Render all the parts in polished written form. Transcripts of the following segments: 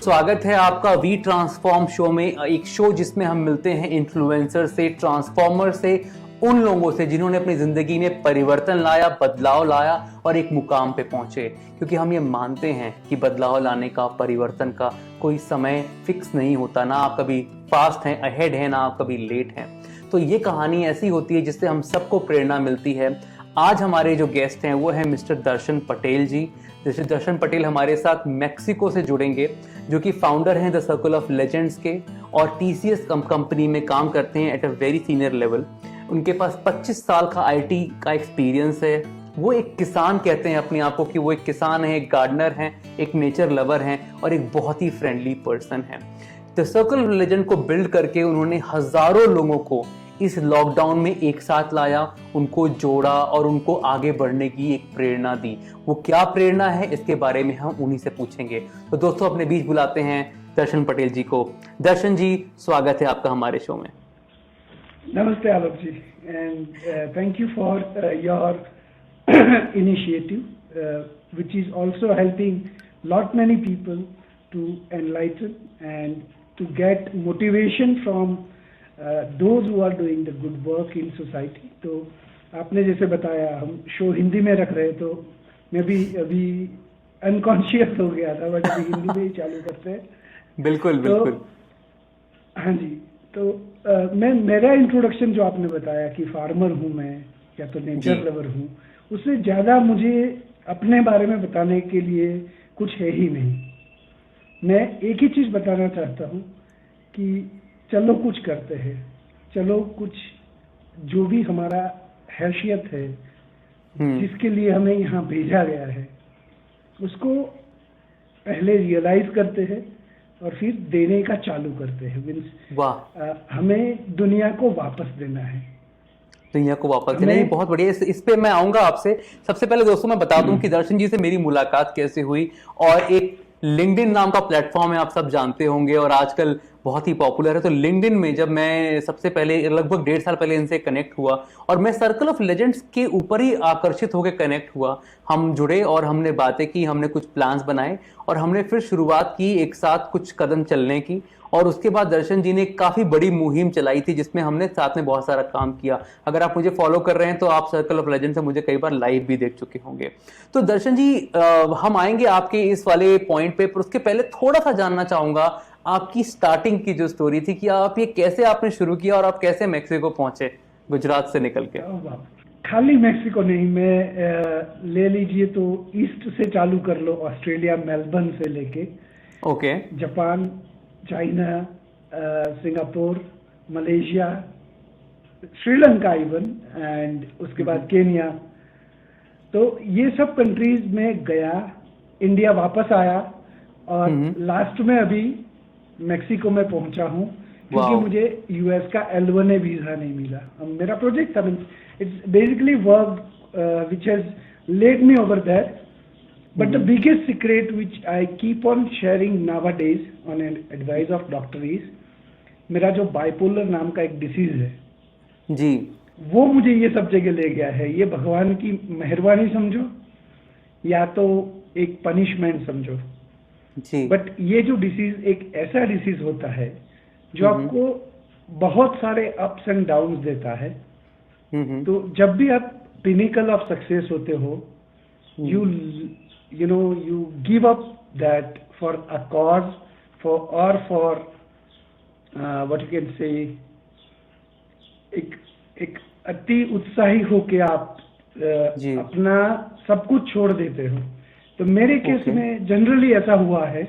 स्वागत है आपका वी ट्रांसफॉर्म शो में, एक शो जिसमें हम मिलते हैं इन्फ्लुएंसर से, ट्रांसफॉर्मर से, उन लोगों से जिन्होंने अपनी जिंदगी में परिवर्तन लाया, बदलाव लाया और एक मुकाम पे पहुंचे। क्योंकि हम ये मानते हैं कि बदलाव लाने का, परिवर्तन का कोई समय फिक्स नहीं होता, ना आप कभी फास्ट हैं, अहेड हैं, ना आप कभी लेट हैं। तो ये कहानी ऐसी होती है जिससे हम सबको प्रेरणा मिलती है। आज हमारे जो गेस्ट हैं वो है मिस्टर दर्शन पटेल जी। मिस्टर दर्शन पटेल हमारे साथ मेक्सिको से जुड़ेंगे, जो कि फाउंडर हैं द सर्कल ऑफ लेजेंड्स के और टीसीएस कंपनी में काम करते हैं at a very senior level. उनके पास 25 साल का आईटी का एक्सपीरियंस है। वो एक किसान कहते हैं अपने आप को कि वो एक किसान है, एक गार्डनर हैं, एक नेचर लवर हैं और एक बहुत ही फ्रेंडली पर्सन है। द सर्कल ऑफ लेजेंड को बिल्ड करके उन्होंने हजारों लोगों को इस लॉकडाउन में एक साथ लाया, उनको जोड़ा और उनको आगे बढ़ने की एक प्रेरणा दी। वो क्या प्रेरणा है, इसके बारे में हम उन्हीं से पूछेंगे। तो दोस्तों, अपने बीच बुलाते हैं दर्शन पटेल जी को। दर्शन जी, स्वागत है आपका हमारे शो में। नमस्ते Alok ji, and thank you for your initiative, which is also helping lot many people to enlighten and to get motivation from those who are doing the good work in society. तो आपने जैसे बताया हम शो हिंदी में रख रहे, तो मैं भी अभी अनकॉन्शियस हो गया था, बट अभी हिंदी में ही चालू करते हैं। बिल्कुल बिल्कुल। हाँ जी, तो मेरा इंट्रोडक्शन जो आपने बताया कि फार्मर हूँ मैं या तो नेचर लवर हूँ, उससे ज़्यादा मुझे अपने बारे में बताने के लिए कुछ है ही नहीं। मैं एक ही चीज़ बताना चाहता हूँ कि चलो कुछ करते हैं, चलो कुछ जो भी हमारा हैसियत है, जिसके लिए हमें यहाँ भेजा गया है, उसको पहले रियलाइज करते हैं और फिर देने का चालू करते हैं। मीन्स हमें दुनिया को वापस देना है, दुनिया को वापस देना। ये बहुत बढ़िया। इस पे मैं आऊंगा आपसे। सबसे पहले दोस्तों मैं बता दूं कि दर्शन जी से मेरी मुलाकात कैसे हुई। और एक लिंक्डइन नाम का प्लेटफॉर्म है, आप सब जानते होंगे और आजकल बहुत ही पॉपुलर है। तो लिंक्डइन में जब मैं सबसे पहले लगभग 1.5 साल पहले इनसे कनेक्ट हुआ और मैं सर्कल ऑफ लेजेंड्स के ऊपर ही आकर्षित होकर कनेक्ट हुआ। हम जुड़े और हमने बातें की, हमने कुछ प्लान्स बनाए और हमने फिर शुरुआत की एक साथ कुछ कदम चलने की। और उसके बाद दर्शन जी ने काफी बड़ी मुहिम चलाई थी जिसमें हमने साथ में बहुत सारा काम किया। अगर आप मुझे फॉलो कर रहे हैं तो आप सर्कल ऑफ लेजेंड से मुझे कई बार लाइव भी देख चुके होंगे। तो दर्शन जी, हम आएंगे आपके इस वाले पॉइंट पे, पर उसके पहले थोड़ा सा जानना चाहूंगा आपकी स्टार्टिंग की जो स्टोरी थी कि आप ये कैसे आपने शुरू किया और आप कैसे मेक्सिको पहुंचे गुजरात से निकल के। खाली मेक्सिको नहीं, मैं ले लीजिए तो ईस्ट से चालू कर लो, ऑस्ट्रेलिया मेलबर्न से लेके okay, Japan, China, Singapore, Malaysia, Sri Lanka even, and उसके बाद केन्या। तो ये सब कंट्रीज में गया, इंडिया वापस आया और लास्ट में अभी मेक्सिको में पहुंचा हूँ क्योंकि मुझे यूएस का L1A वीजा नहीं मिला। मेरा प्रोजेक्ट था, it's basically work which has led me over that. But the biggest secret which I keep on sharing nowadays on an advice of doctor is, मेरा जो बाइपोलर नाम का एक डिसीज है जी, वो मुझे ये सब जगह ले गया है। ये भगवान की मेहरबानी समझो या तो एक पनिशमेंट समझो जी। बट ये जो डिसीज एक ऐसा डिसीज होता है जो आपको बहुत सारे अप्स एंड डाउन्स देता है। तो जब भी आप पिनिकल ऑफ सक्सेस होते हो, you know, you give up that for a cause, for what you can say, एक अति उत्साही होके आप अपना सब कुछ छोड़ देते हो। तो मेरे केस में जनरली ऐसा हुआ है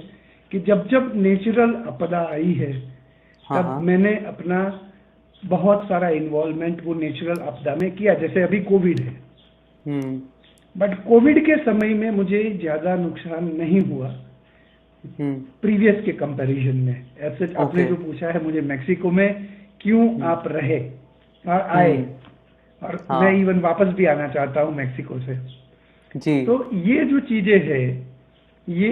कि जब जब नेचुरल आपदा आई है तब मैंने अपना बहुत सारा इन्वॉल्वमेंट वो नेचुरल आपदा में किया। जैसे अभी कोविड है, बट कोविड के समय में मुझे ज्यादा नुकसान नहीं हुआ प्रीवियस के कंपैरिजन में। ऐसे आपने जो पूछा है मुझे मेक्सिको में क्यों आप रहे और आए, और मैं इवन वापस भी आना चाहता हूँ मेक्सिको से जी। तो ये जो चीजें है, ये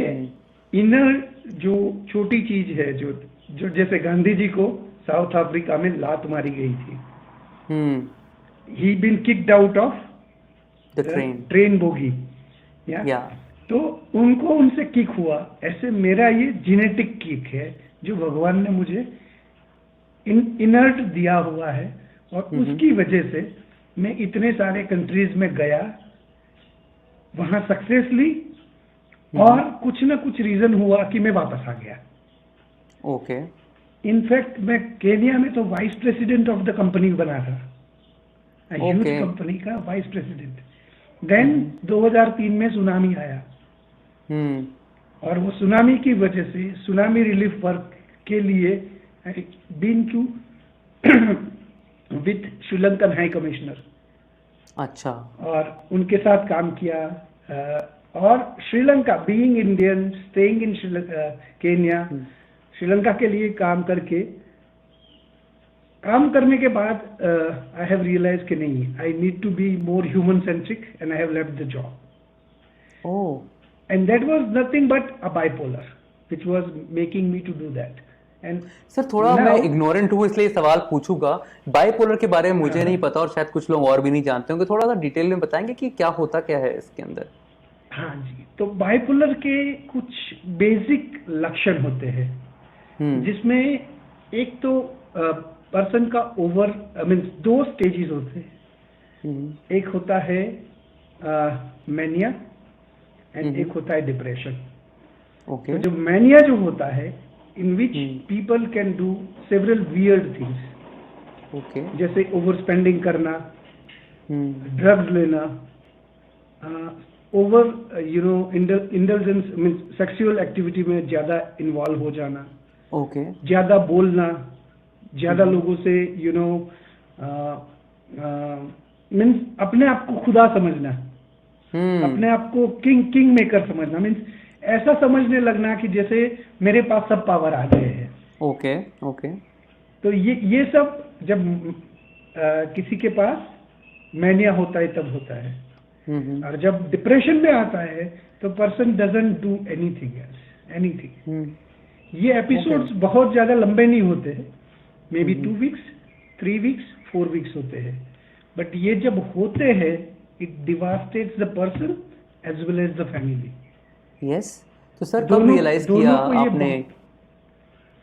इनर जो छोटी चीज है जो जैसे गांधी जी को साउथ अफ्रीका में लात मारी गई थी, he been kicked out of the train bogie, yeah. तो उनको उनसे किक हुआ। ऐसे मेरा ये जेनेटिक किक है जो भगवान ने मुझे इनर्ट दिया हुआ है, और उसकी वजह से मैं इतने सारे कंट्रीज में गया, वहां सक्सेस ली, और कुछ ना कुछ रीजन हुआ कि मैं वापस आ गया। ओके। इनफैक्ट मैं केनिया में तो vice president of the company बना था, ह्यूज कंपनी का वाइस प्रेसिडेंट। देन 2003 में सुनामी आया, और वो सुनामी की वजह से सुनामी रिलीफ वर्क के लिए been to with Sri Lankan high commissioner. अच्छा। और उनके साथ काम किया, और Sri Lanka, being Indian, staying in Kenya, Sri Lanka के लिए काम करने के बाद आई हैव रियलाइज कि नहीं, I need to be more human centric, and I have left the job. Oh. And that was nothing but a bipolar which was making me to do that. And sir थोड़ा मैं ignorant हूँ इसलिए सवाल पूछूंगा। Bipolar के बारे में मुझे नहीं पता, और शायद कुछ लोग और भी नहीं जानते होंगे, थोड़ा सा डिटेल में बताएंगे कि क्या होता क्या है इसके अंदर? हाँ जी, तो बाइपोलर के कुछ बेसिक लक्षण होते हैं, जिसमें एक तो पर्सन का मीन्स 2 स्टेजेस होते हैं। एक होता है मैनिया, एंड एक होता है डिप्रेशन। ओके। तो जो मैनिया जो होता है, in which people can do several weird things, okay, जैसे ओवर स्पेंडिंग करना, ड्रग्स लेना, over indulgence means sexual activity में ज्यादा इन्वॉल्व हो जाना, ओके, ज्यादा बोलना, ज्यादा लोगों से मीन्स अपने आप को खुदा समझना, अपने आप को किंग मेकर समझना, मीन्स ऐसा समझने लगना कि जैसे मेरे पास सब पावर आ गए हैं। Okay okay. तो ये सब जब किसी के पास मैनिया होता है तब होता है। और जब डिप्रेशन में आता है तो person doesn't do anything anything. ये एपिसोड्स बहुत ज्यादा लंबे नहीं होते, may be 2 weeks, 3 weeks, 4 weeks होते हैं, बट ये जब होते हैं it devastates the person as well as the family. Yes. तो सर कब रियलाइज किया आपने,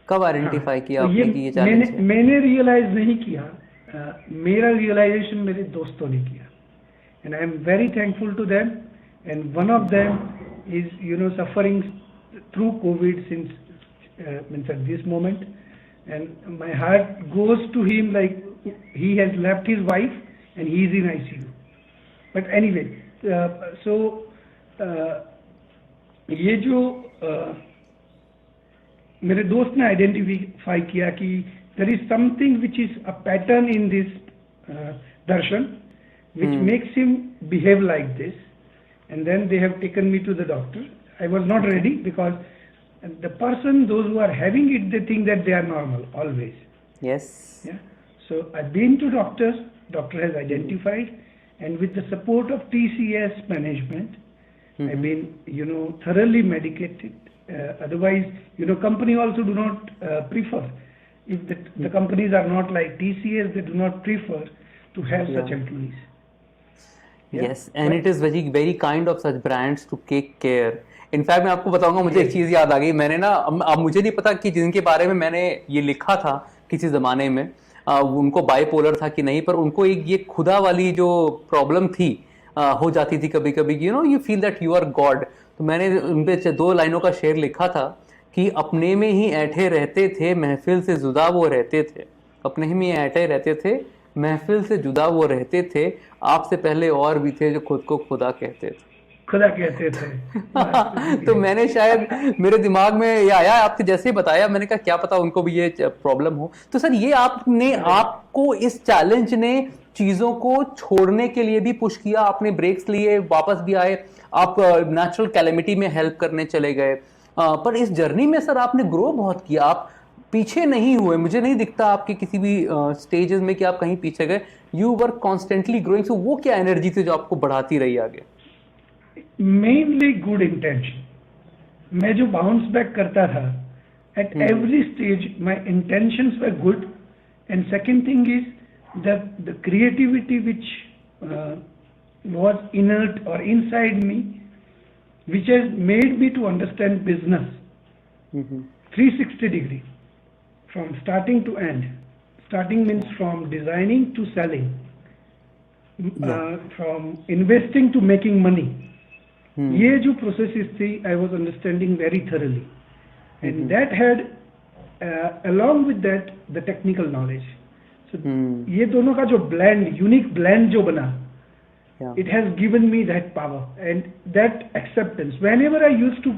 कब आइडेंटिफाई किया आपने कि ये चैलेंज है? मैंने रियलाइज नहीं किया, मेरा रियलाइजेशन मेरे दोस्तों ने किया, and I am very thankful to them, and one of them is suffering through covid since means at this moment, and my heart goes to him like he has left his wife and he is in ICU। But anyway, so ये जो मेरे दोस्त ने identify किया कि there is something which is a pattern in this Darshan which makes him behave like this, and then they have taken me to the doctor. I was not ready because the person those who are having it they think that they are normal always. Yes. So I've been to doctor has identified, and with the support of TCS management, I've been, thoroughly medicated. Otherwise, company also do not prefer. If the companies are not like TCS, they do not prefer to have such employees. Yes, and it is very very kind of such brands to take care. In fact मैं आपको बताऊंगा, मुझे एक चीज याद आ गई। मैंने ना, अब मुझे नहीं पता कि जिनके बारे में मैंने ये लिखा था किसी जमाने में, उनको बाइपोलर था कि नहीं, पर उनको एक ये खुदा वाली जो प्रॉब्लम थी हो जाती थी कभी कभी, you feel that you are God. तो मैंने उन पे 2 लाइनों का शेर लिखा था कि अपने में ही ऐठे रहते थे, महफिल से जुदा वो रहते थे। अपने ही में ऐठे रहते थे, महफिल से जुदा वो रहते थे, आपसे पहले और भी थे जो खुद को खुदा कहते थे। खुदा कहते थे। तो मैंने, शायद मेरे दिमाग में ये आया, आपके जैसे ही बताया, मैंने कहा क्या पता उनको भी ये प्रॉब्लम हो। तो सर ये आपको इस चैलेंज ने चीजों को छोड़ने के लिए भी पुश किया, आपने ब्रेक्स लिए, वापस भी आए, आप नेचुरल कैलेमिटी में हेल्प करने चले गए, पर इस जर्नी में सर आपने ग्रो बहुत किया, आप पीछे नहीं हुए। मुझे नहीं दिखता आपके किसी भी स्टेजेस में कि आप कहीं पीछे गए। You were constantly growing. So वो क्या एनर्जी थी जो आपको बढ़ाती रही आगे? Mainly good intention. मैं जो बाउंस बैक करता था at every stage, my intentions were good, and second thing is the creativity which was inert or inside me which has made me to understand business 360 degree from starting to end. Starting means from designing to selling, from investing to making money. ये जो processes थी, I was understanding very thoroughly, and that had along with that the technical knowledge. So ये दोनों का जो blend, unique blend जो बना, it has given me that power and that acceptance. Whenever I used to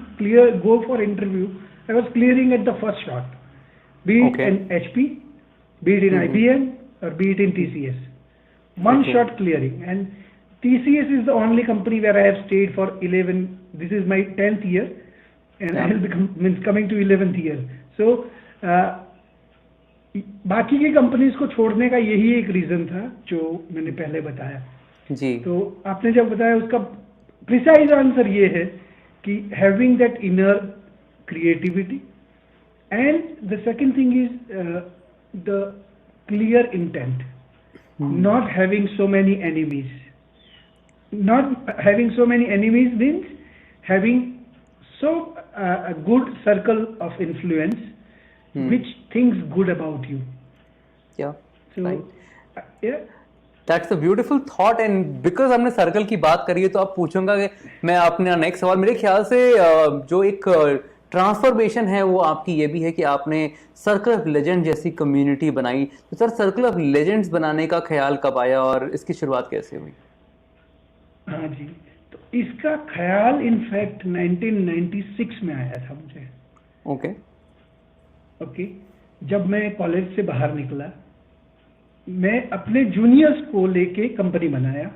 go for interview, I was clearing at the first shot, be it in HP, be it in IBM, or be it in TCS. One shot clearing. And TCS is the only company where I have stayed for 11. This is my 10th year, and I will be coming to 11th year. So बाकी की companies को छोड़ने का यही एक reason था जो मैंने पहले बताया जी। तो आपने जब बताया उसका प्रिसाइज आंसर ये है कि having that inner creativity and the second thing is the clear intent, not having so many enemies. Not having so many enemies means having so a good circle of influence which thinks good about you. Yeah. So, right. Yeah. That's a beautiful thought, and because हमने circle की बात करी है तो आप पूछूंगा कि मैं अपना नेक्स्ट सवाल, मेरे ख्याल से जो एक ट्रांसफॉर्मेशन है वो आपकी ये भी है कि आपने सर्कल ऑफ लेजेंड जैसी कम्युनिटी बनाई। तो सर, सर्कल ऑफ लेजेंड्स बनाने का ख्याल कब आया और इसकी शुरुआत कैसे हुई? हाँ जी, तो इसका ख्याल इनफैक्ट 1996 में आया था मुझे। ओके, जब मैं कॉलेज से बाहर निकला, मैं अपने जूनियर्स को लेके कंपनी बनाया।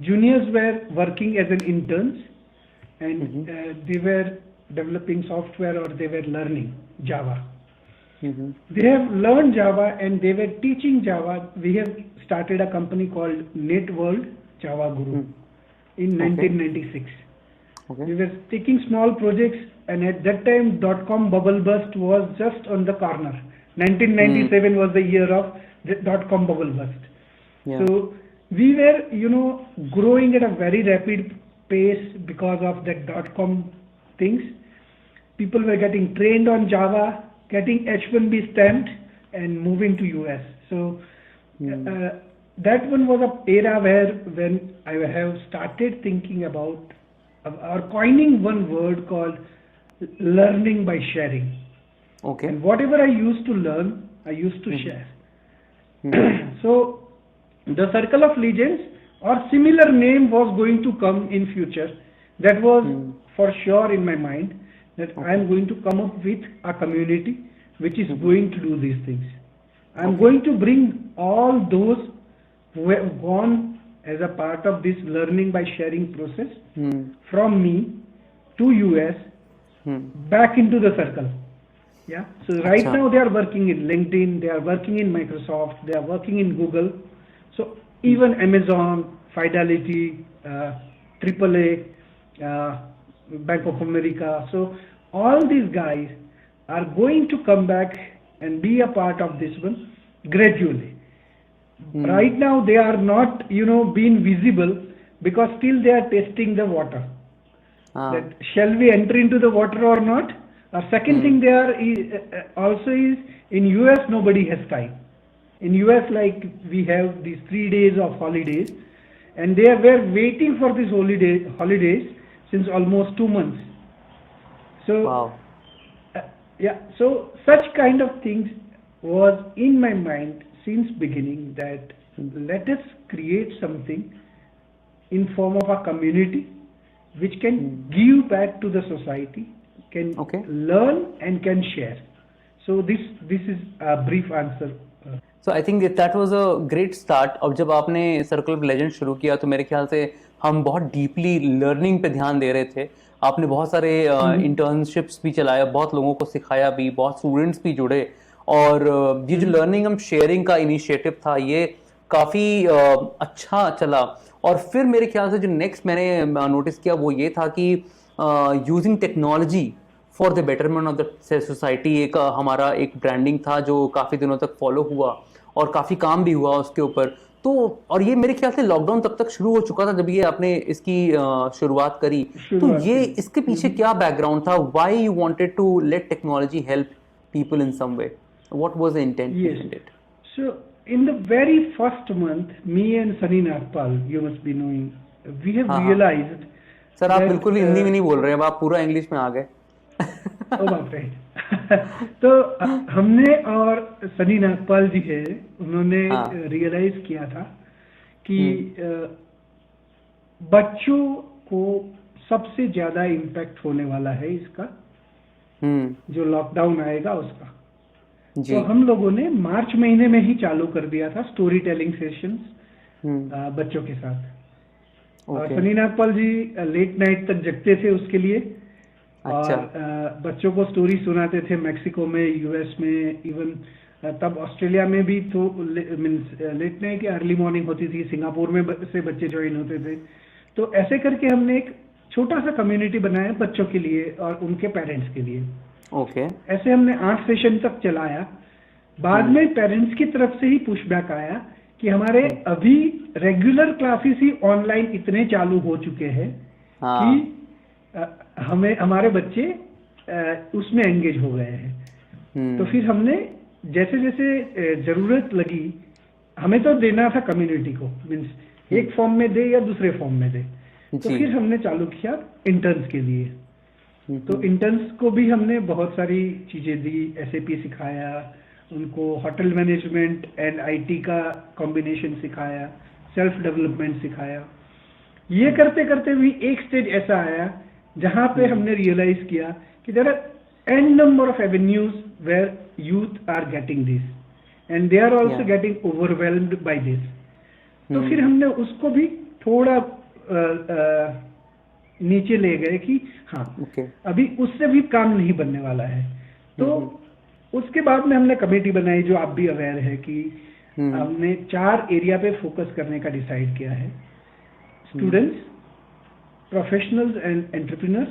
Juniors were working as an interns and they were developing software or they were learning Java. They have learned Java and they were teaching Java. We have started a company called NetWorld Java Guru in 1996. We were taking small projects, and at that time .com bubble burst was just on the corner. 1997 was the year of the .com bubble burst. So we were growing at a very rapid pace because of that .com things. People were getting trained on Java, getting H1B stamped, and moving to US. So that one was an era when I have started thinking about or coining one word called learning by sharing. And whatever I used to learn, I used to share. So the Circle of Legends or similar name was going to come in future. That was for sure in my mind, that I am going to come up with a community which is going to do these things. I am going to bring all those who have gone as a part of this learning by sharing process from me to US back into the circle. Yeah. So right now they are working in LinkedIn, they are working in Microsoft, they are working in Google. So even Amazon, Fidelity, AAA, Bank of America. So all these guys are going to come back and be a part of this one gradually. Right now they are not, being visible because still they are testing the water. That shall we enter into the water or not? Second thing they are also is in US nobody has time. In US, like we have these 3 days of holidays, and they were waiting for these holidays since almost 2 months. So, so such kind of things was in my mind since beginning, that let us create something in form of a community which can give back to the society, can learn and can share. So this is a brief answer. So I think that was a great start. अब जब आपने circle of legend शुरू किया तो मेरे ख्याल से हम बहुत डीपली लर्निंग पे ध्यान दे रहे थे। आपने बहुत सारे इंटर्नशिप्स भी चलाया, बहुत लोगों को सिखाया भी, बहुत स्टूडेंट्स भी जुड़े, और ये जो लर्निंग एंड शेयरिंग का इनिशिएटिव था ये काफ़ी अच्छा चला। और फिर मेरे ख्याल से जो नेक्स्ट मैंने नोटिस किया वो ये था कि using technology for the betterment of the society एक हमारा एक ब्रांडिंग था जो काफ़ी दिनों तक फॉलो हुआ और काफ़ी काम भी हुआ उसके ऊपर। तो और ये मेरे ख्याल से लॉकडाउन तब तक शुरू हो चुका था जब ये आपने इसकी शुरुआत करी। तो ये इसके पीछे क्या बैकग्राउंड था? Why you wanted to let technology help people in some way? What was the intent behind it? So in the very first month, me and Sunny Nagpal, you must be knowing, we have realised. Sir आप बिल्कुल हिंदी में नहीं बोल रहे हैं, आप पूरा English में आ गए। ओ बाप रे। तो हमने और सनी नागपाल जी है, उन्होंने रियलाइज किया था कि बच्चों को सबसे ज्यादा इम्पैक्ट होने वाला है इसका, जो लॉकडाउन आएगा उसका। तो हम लोगों ने मार्च महीने में ही चालू कर दिया था स्टोरी टेलिंग सेशंस बच्चों के साथ। और सनी नागपाल जी लेट नाइट तक जगते थे उसके लिए। अच्छा। और बच्चों को स्टोरी सुनाते थे मैक्सिको में, यूएस में, इवन तब ऑस्ट्रेलिया में भी तो मीन्स लेट नाइट या अर्ली मॉर्निंग होती थी। सिंगापुर में से बच्चे ज्वाइन होते थे। तो ऐसे करके हमने एक छोटा सा कम्युनिटी बनाया बच्चों के लिए और उनके पेरेंट्स के लिए। ओके। ऐसे हमने 8 सेशन तक चलाया। बाद में पेरेंट्स की तरफ से ही पुशबैक आया कि हमारे अभी रेगुलर क्लासेस ही ऑनलाइन इतने चालू हो चुके हैं कि हमें हमारे बच्चे उसमें एंगेज हो गए हैं। तो फिर हमने जैसे जैसे जरूरत लगी, हमें तो देना था कम्युनिटी को, मीन्स एक फॉर्म में दे या दूसरे फॉर्म में दे। तो फिर हमने चालू किया इंटर्न्स के लिए। तो इंटर्न्स को भी हमने बहुत सारी चीजें दी, SAP सिखाया उनको, होटल मैनेजमेंट एंड IT का कॉम्बिनेशन सिखाया, सेल्फ डेवलपमेंट सिखाया। ये करते करते भी एक स्टेज ऐसा आया जहां पे हमने रियलाइज किया कि there are an number of avenues where youth are getting this and they are also getting overwhelmed by this. तो फिर हमने उसको भी थोड़ा नीचे ले गए कि हाँ, अभी उससे भी काम नहीं बनने वाला है। तो उसके बाद में हमने कमेटी बनाई, जो आप भी अवेयर है कि हमने 4 एरिया पे फोकस करने का डिसाइड किया है। Students, professionals and entrepreneurs,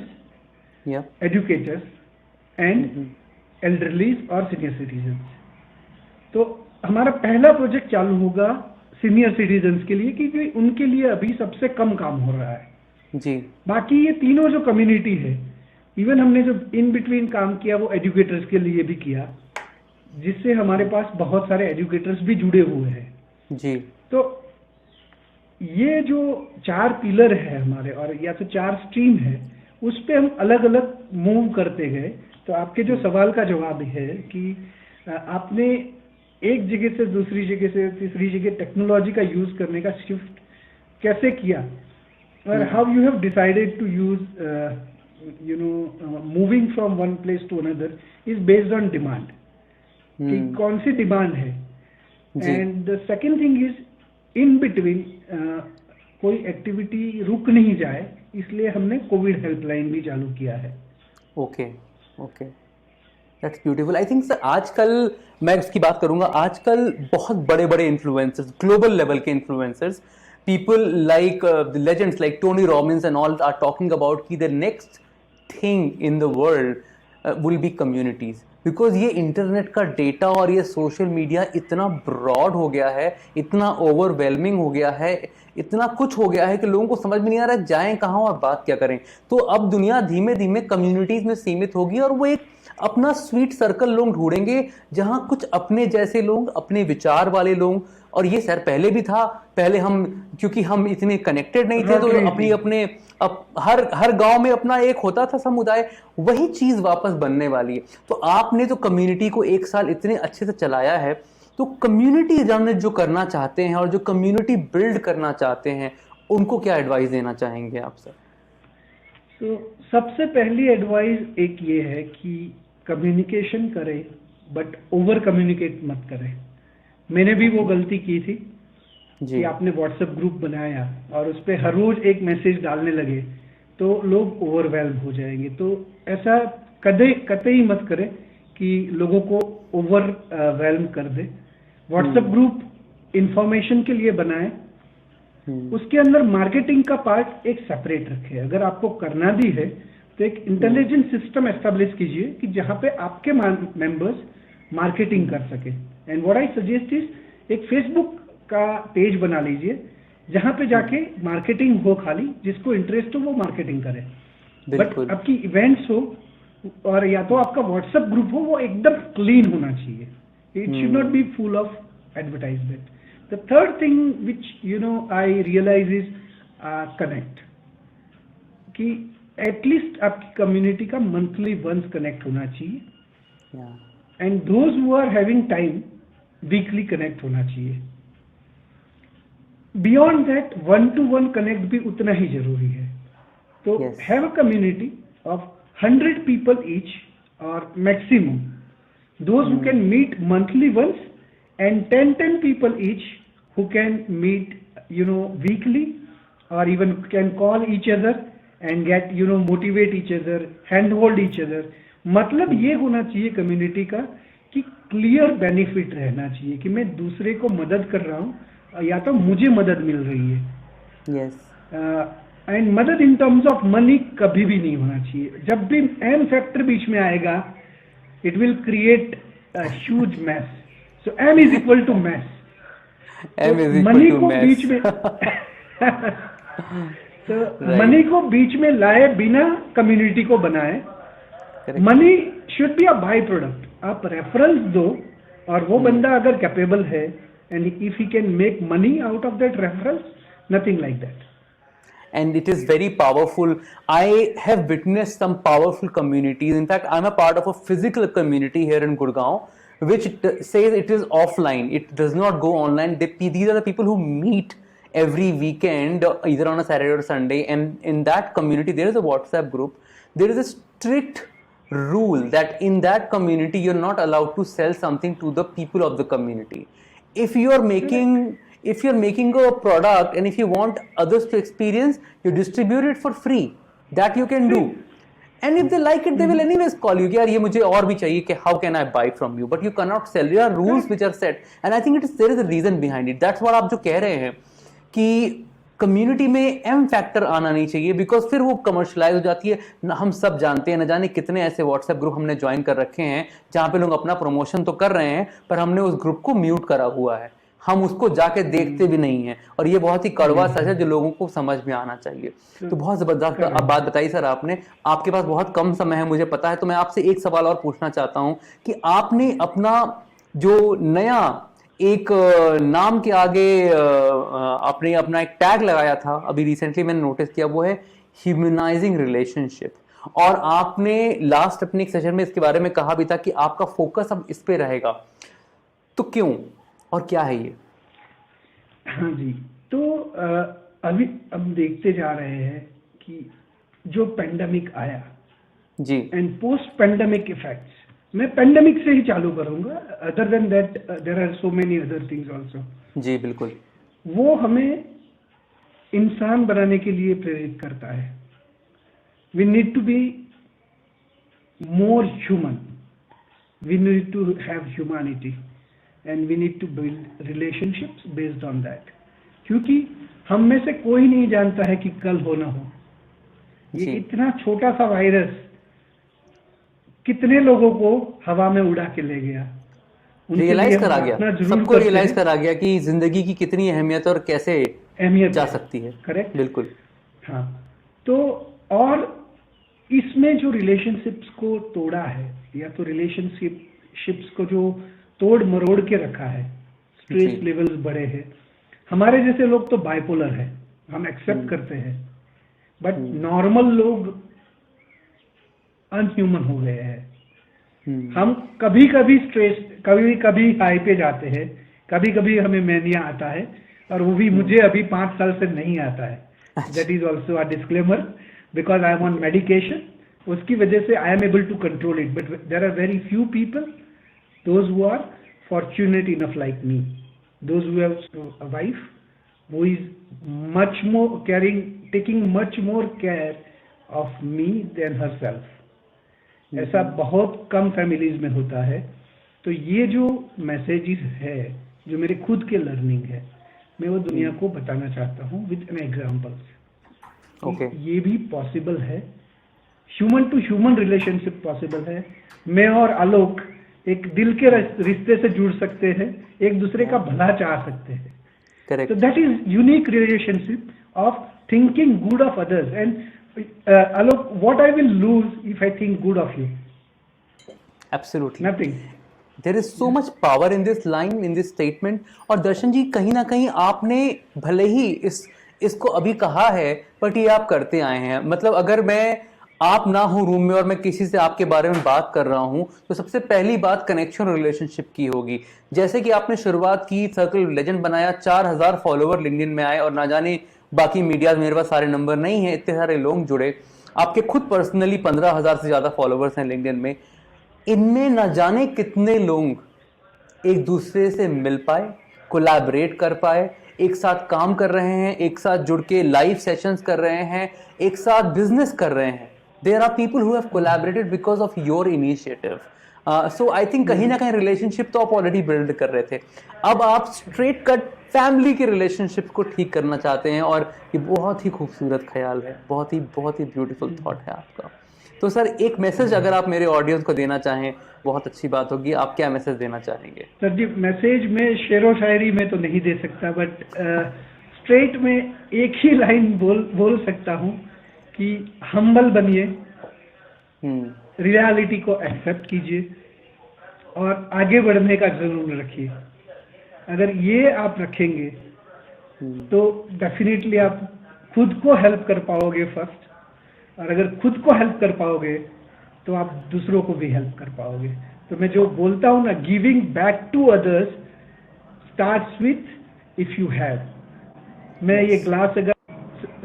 educators and elderlies और सीनियर सिटीजन। तो हमारा पहला प्रोजेक्ट चालू होगा सीनियर सिटीजन्स के लिए, क्योंकि उनके लिए अभी सबसे कम काम हो रहा है जी। बाकी ये तीनों जो कम्युनिटी है, इवन हमने जो इन बिटवीन काम किया वो एजुकेटर्स के लिए भी किया, जिससे हमारे पास बहुत सारे एजुकेटर्स भी जुड़े हुए हैं जी। तो ये जो 4 पिलर है हमारे, और या तो 4 स्ट्रीम है, उस पे हम अलग अलग मूव करते गए। तो आपके जो सवाल का जवाब है कि आपने एक जगह से दूसरी जगह से तीसरी जगह टेक्नोलॉजी का यूज करने का शिफ्ट कैसे किया, और how you have decided to use moving from one place to another is based on demand, कि कौन सी डिमांड है। And the second thing is in between कोई एक्टिविटी रुक नहीं जाए, इसलिए हमने कोविड हेल्पलाइन भी चालू किया है। Okay okay, that's beautiful. I think sir आजकल मैं इसकी बात करूंगा, आजकल बहुत बड़े बड़े इन्फ्लुएंसर्स, ग्लोबल लेवल के influencers, people like the legends like Tony Robbins and all are talking about कि the next thing in the world will be communities, because ये इंटरनेट का डेटा और ये सोशल मीडिया इतना ब्रॉड हो गया है, इतना ओवरवेलमिंग हो गया है, इतना कुछ हो गया है कि लोगों को समझ में नहीं आ रहा है जाएं कहाँ और बात क्या करें। तो अब दुनिया धीमे धीमे कम्युनिटीज में सीमित होगी और वो एक अपना स्वीट सर्कल लोग ढूंढेंगे जहां कुछ अपने जैसे लोग, अपने विचार वाले लोग। और ये सर पहले भी था, पहले हम क्योंकि हम इतने कनेक्टेड नहीं थे तो अपने हर गांव में अपना एक होता था समुदाय, वही चीज वापस बनने वाली है। तो आपने तो कम्युनिटी को 1 साल इतने अच्छे से चलाया है, तो कम्युनिटी रन जो करना चाहते हैं और जो कम्युनिटी बिल्ड करना चाहते हैं, उनको क्या एडवाइस देना चाहेंगे आप सर? तो सबसे पहली एडवाइस एक ये है कि कम्युनिकेशन करें, बट ओवर कम्युनिकेट मत करें। मैंने भी वो गलती की थी कि आपने व्हाट्सएप ग्रुप बनाया और उस पर हर रोज एक मैसेज डालने लगे तो लोग ओवरवेल्म हो जाएंगे। तो ऐसा कतई मत करें कि लोगों को ओवरवेल्म कर दे। व्हाट्सएप ग्रुप इंफॉर्मेशन के लिए बनाए, उसके अंदर मार्केटिंग का पार्ट एक सेपरेट रखे। अगर आपको करना भी है तो एक इंटेलिजेंट सिस्टम एस्टेब्लिश कीजिए कि जहां पे आपके मेंबर्स मार्केटिंग कर सके। And what I suggest is एक फेसबुक का पेज बना लीजिए जहां पे जाके मार्केटिंग हो, खाली जिसको इंटरेस्ट हो वो मार्केटिंग करे। बट आपकी इवेंट्स हो और या तो आपका व्हाट्सएप ग्रुप हो, वो एकदम क्लीन होना चाहिए। It should not be full of advertisement. The third thing which I realise is connect, कि एटलीस्ट आपकी कम्युनिटी का मंथली वंस कनेक्ट होना चाहिए, and those who are having time weekly connect होना चाहिए। बियॉन्ड दैट 1-to-1 कनेक्ट भी उतना ही जरूरी है। तो have a community of 100 people each or maximum, those who can meet monthly once, and 10 people each who can meet weekly, or even can call each other and get motivate each other, handhold each other। मतलब ये होना चाहिए community का कि clear benefit रहना चाहिए कि मैं दूसरे को मदद कर रहा हूँ या तो मुझे मदद मिल रही है। एंड मदद इन टर्म्स ऑफ मनी कभी भी नहीं होना चाहिए। जब भी एम फैक्टर बीच में आएगा, it will create a huge mess. So M is equal to mess. Money को बीच में तो मनी को बीच में लाए बिना कम्युनिटी को बनाए। Money should be a by product. आप रेफरेंस दो और वो बंदा अगर कैपेबल है, and if he can make money out of that reference, nothing like that. And it is very powerful. I have witnessed some powerful communities. In fact, I'm a part of a physical community here in Gurgaon, which says it is offline. It does not go online. These are the people who meet every weekend, either on a Saturday or Sunday. And in that community, there is a WhatsApp group. There is a strict rule that in that community, you're not allowed to sell something to the people of the community. If you're making a product and if you want others to experience, you distribute it for free. That you can do. And if they like it, they will anyways call you कि यार ये मुझे और भी चाहिए, कि how can I buy from you? But you cannot sell. There are rules which are set, and I think there is a reason behind it. That's what आप जो कह रहे हैं कि कम्युनिटी में एम फैक्टर आना नहीं चाहिए, बिकॉज फिर वो कमर्शलाइज हो जाती है। हम सब जानते हैं, न जाने कितने ऐसे व्हाट्सएप ग्रुप हमने ज्वाइन कर रखे हैं जहां पे लोग अपना प्रमोशन तो कर रहे हैं, पर हमने उस ग्रुप को म्यूट करा हुआ है, हम उसको जाके देखते भी नहीं हैं। और ये बहुत ही कड़वा सच है जो लोगों को समझ में आना चाहिए। तो बहुत जबरदस्त अब बात बताई सर आपने। आपके पास बहुत कम समय है, मुझे पता है, तो मैं आपसे एक सवाल और पूछना चाहता हूं कि आपने अपना जो नया एक नाम के आगे आपने अपना एक टैग लगाया था, अभी रिसेंटली मैंने नोटिस किया, वो है ह्यूमनाइजिंग रिलेशनशिप। और आपने लास्ट अपने एक सेशन में इसके बारे में कहा भी था कि आपका फोकस अब इस पे रहेगा। तो क्यों और क्या है ये? हाँ जी, तो अभी अब देखते जा रहे हैं कि जो पेंडेमिक आया जी, एंड पोस्ट पेंडेमिक इफेक्ट्स, मैं पेंडेमिक से ही चालू करूंगा, other than that there are so many other things also. जी बिल्कुल। वो हमें इंसान बनाने के लिए प्रेरित करता है। We need to be more human, we need to have humanity, and we need to build relationships based on that। क्योंकि हम में से कोई नहीं जानता है कि कल हो ना हो। ये इतना छोटा सा वायरस कितने लोगों को हवा में उड़ा के ले गया, रियलाइज करा गया, सबको रियलाइज करा गया कि जिंदगी की कितनी अहमियत और कैसे अहमियत जा सकती है। करेक्ट, बिल्कुल। हाँ, तो और इसमें जो रिलेशनशिप्स को तोड़ा है, या तो रिलेशनशिप्स को जो तोड़ मरोड़ के रखा है, स्ट्रेस लेवल्स बढ़े हैं। हमारे जैसे लोग तो बाइपोलर है, हम एक्सेप्ट करते हैं, बट नॉर्मल लोग अनह्यूमन हो गए हैं। हम कभी कभी स्ट्रेस, कभी कभी हाई पे जाते हैं, कभी कभी हमें मैनिया आता है, और वो भी मुझे अभी 5 साल से नहीं आता है। That is also a disclaimer, because I am on medication. उसकी वजह से I am able to control it, but there are very few people, those who are fortunate enough like me, those who have a wife who is much more taking much more care of me than herself। ऐसा बहुत कम families में होता है। तो ये जो messages है, जो मेरे खुद के लर्निंग है, मैं वो दुनिया को बताना चाहता हूँ विद एन एग्जाम्पल्स। ओके, ये भी पॉसिबल है, human to human relationship possible है। मैं और आलोक एक दिल के रिश्ते से जुड़ सकते हैं, एक दूसरे का भला चाह सकते हैं। Correct. So that is unique relationship of thinking good of others. And Alok, what I will lose if I think good of you? Absolutely. Nothing. There is so much power in this line, in this statement. और दर्शन जी, कहीं ना कहीं आपने भले ही इसको अभी कहा है, बट ये आप करते आए हैं. मतलब अगर मैं आप ना हो रूम में और मैं किसी से आपके बारे में बात कर रहा हूं, तो सबसे पहली बात कनेक्शन और रिलेशनशिप की होगी. जैसे कि आपने शुरुआत की, सर्कल लेजेंड बनाया, 4000 फॉलोवर लिंक्डइन में आए, और ना जाने बाकी मीडिया, मेरे पास सारे नंबर नहीं है, इतने सारे लोग जुड़े. आपके खुद पर्सनली 15,000 से ज्यादा फॉलोवर्स हैं लिंक्डइन में. इनमें न जाने कितने लोग एक दूसरे से मिल पाए, कोलैबोरेट कर पाए, एक साथ काम कर रहे हैं, एक साथ जुड़ के लाइव सेशंस कर रहे हैं, एक साथ बिजनेस कर रहे हैं. There are people who have collaborated because of your initiative. So I think कहीं ना कहीं रिलेशनशिप तो आप ऑलरेडी बिल्ड कर रहे थे. अब आप स्ट्रेट कट फैमिली के रिलेशनशिप को ठीक करना चाहते हैं, और ये बहुत ही खूबसूरत ख्याल है, बहुत ही ब्यूटीफुल थॉट है आपका. तो सर, एक मैसेज अगर आप मेरे ऑडियंस को देना चाहें, बहुत अच्छी बात होगी. आप क्या मैसेज देना चाहेंगे? सर जी, मैसेज में शेरो शायरी में तो नहीं दे सकता, बट स्ट्रेट में एक ही लाइन बोल सकता हूँ कि हम्बल बनिए, रियलिटी को एक्सेप्ट कीजिए, और आगे बढ़ने का जरूर रखिए. अगर ये आप रखेंगे तो डेफिनेटली आप खुद को हेल्प कर पाओगे फर्स्ट, और अगर खुद को हेल्प कर पाओगे तो आप दूसरों को भी हेल्प कर पाओगे. तो मैं जो बोलता हूँ ना, giving back to others starts with if you have. मैं ये ग्लास, अगर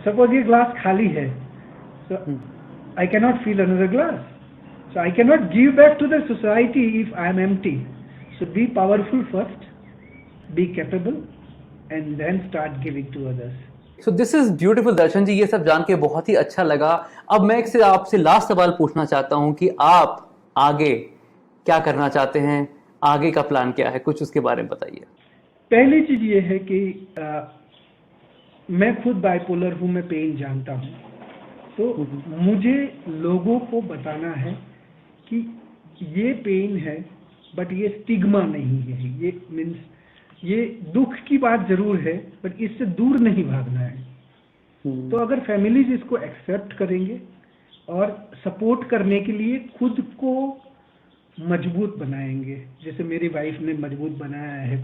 सपोज ये ग्लास खाली है, so I cannot fill another glass. So I cannot give back to the society if I am empty. So be powerful first, be capable, and then start giving to others. So this is beautiful दर्शन जी. ये सब जान के बहुत ही अच्छा लगा. अब मैं आपसे लास्ट सवाल पूछना चाहता हूँ कि आप आगे क्या करना चाहते हैं, आगे का प्लान क्या है, कुछ उसके बारे में बताइए. पहली चीज ये है कि मैं खुद बाइपोलर हूँ, मैं पेन जानता हूँ. तो मुझे लोगों को बताना है कि ये पेन है, बट ये स्टिग्मा नहीं है. ये मीन्स ये दुख की बात जरूर है, बट इससे दूर नहीं भागना है. तो अगर फैमिलीज इसको एक्सेप्ट करेंगे और सपोर्ट करने के लिए खुद को मजबूत बनाएंगे, जैसे मेरी वाइफ ने मजबूत बनाया है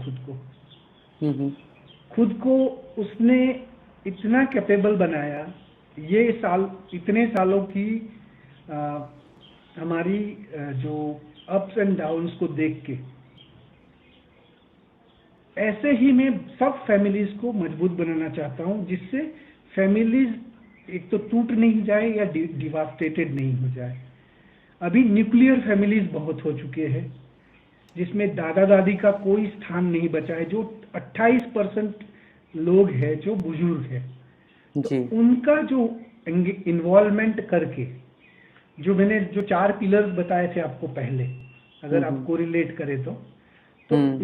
खुद को उसने इतना कैपेबल बनाया. ये इतने सालों की हमारी जो अप्स एंड डाउन्स को देख के, ऐसे ही मैं सब फैमिलीज को मजबूत बनाना चाहता हूं, जिससे फैमिलीज एक तो टूट नहीं जाए या डिवास्टेटेड नहीं हो जाए. अभी न्यूक्लियर फैमिलीज बहुत हो चुके हैं, जिसमें दादा दादी का कोई स्थान नहीं बचा है. जो 28% लोग हैं जो बुजुर्ग हैं, तो उनका जो इन्वॉल्वमेंट करके, जो मैंने जो 4 पिलर्स बताए थे आपको पहले, अगर आपको रिलेट करें तो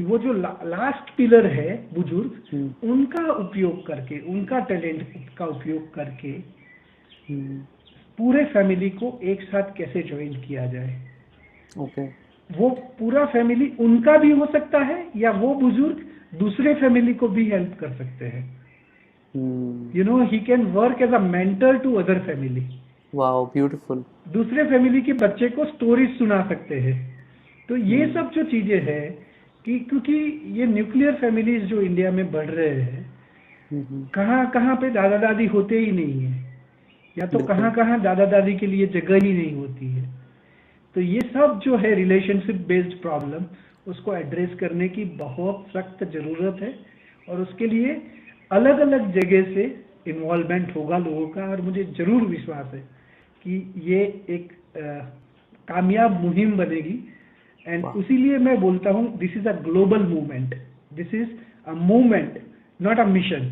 वो जो लास्ट पिलर है बुजुर्ग, उनका उपयोग करके, उनका टैलेंट का उपयोग करके पूरे फैमिली को एक साथ कैसे ज्वाइन किया जाए. वो पूरा फैमिली उनका भी हो सकता है, या वो बुजुर्ग दूसरे फैमिली को भी हेल्प कर सकते हैं. You know, he can work as a mentor to other family. Wow, beautiful. दूसरे फैमिली के बच्चे को स्टोरीज सुना सकते हैं. तो ये सब जो चीजें हैं, कि क्योंकि ये न्यूक्लियर फैमिलीज जो इंडिया में बढ़ रहे हैं, कहाँ पे दादा दादी होते ही नहीं है, या तो कहाँ दादा दादी के लिए जगह ही नहीं होती है. तो ये सब जो है रिलेशनशिप बेस्ड प्रॉब्लम, उसको एड्रेस करने की बहुत सख्त जरूरत है. और उसके लिए अलग अलग जगह से इन्वॉल्वमेंट होगा लोगों का, और मुझे जरूर विश्वास है कि ये एक कामयाब मुहिम बनेगी. एंड इसीलिए मैं बोलता हूँ, this is a global movement, this is a movement, not a mission.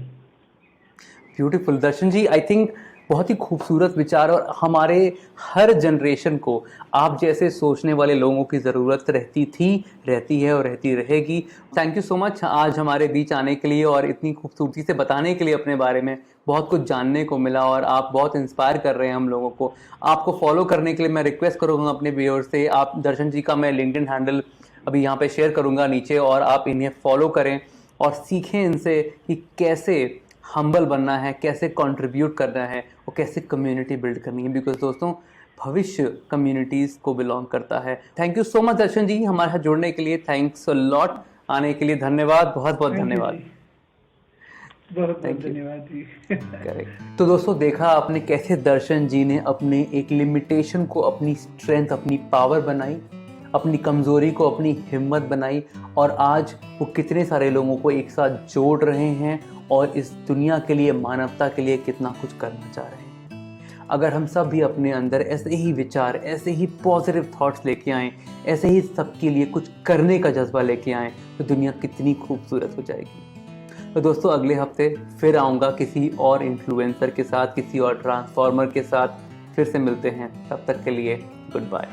Beautiful Darshan ji. I think बहुत ही खूबसूरत विचार, और हमारे हर जनरेशन को आप जैसे सोचने वाले लोगों की ज़रूरत रहती थी, रहती है और रहती रहेगी. थैंक यू सो मच आज हमारे बीच आने के लिए, और इतनी खूबसूरती से बताने के लिए अपने बारे में. बहुत कुछ जानने को मिला, और आप बहुत इंस्पायर कर रहे हैं हम लोगों को. आपको फॉलो करने के लिए मैं रिक्वेस्ट करूँगा अपने व्यूअर्स से. आप दर्शन जी का मैं लिंक्डइन हैंडल अभी यहाँ पे शेयर करूँगा नीचे, और आप इन्हें फॉलो करें. और सीखें इनसे कि कैसे हम्बल बनना है, कैसे कंट्रीब्यूट करना है और कैसे कम्युनिटी बिल्ड करनी है, बिकॉज दोस्तों भविष्य कम्युनिटीज़ को बिलोंग करता है। थैंक यू सो मच दर्शन जी हमारे साथ जुड़ने के लिए, थैंक्स अ लॉट, आने के लिए धन्यवाद, बहुत बहुत धन्यवाद। बहुत बहुत धन्यवाद जी। करेक्ट। तो दोस्तों देखा आपने कैसे दर्शन जी ने अपने एक लिमिटेशन को अपनी स्ट्रेंथ, अपनी पावर बनाई, अपनी कमजोरी को अपनी हिम्मत बनाई, और आज वो कितने सारे लोगों को एक साथ जोड़ रहे हैं और इस दुनिया के लिए, मानवता के लिए कितना कुछ करना चाह रहे हैं। अगर हम सब भी अपने अंदर ऐसे ही विचार, ऐसे ही पॉजिटिव थॉट्स लेके आएँ, ऐसे ही सबके लिए कुछ करने का जज्बा लेके आएँ, तो दुनिया कितनी खूबसूरत हो जाएगी। तो दोस्तों अगले हफ्ते फिर आऊँगा किसी और इन्फ्लुएंसर के साथ, किसी और ट्रांसफॉर्मर के साथ, फिर से मिलते हैं। तब तक के लिए गुड बाय।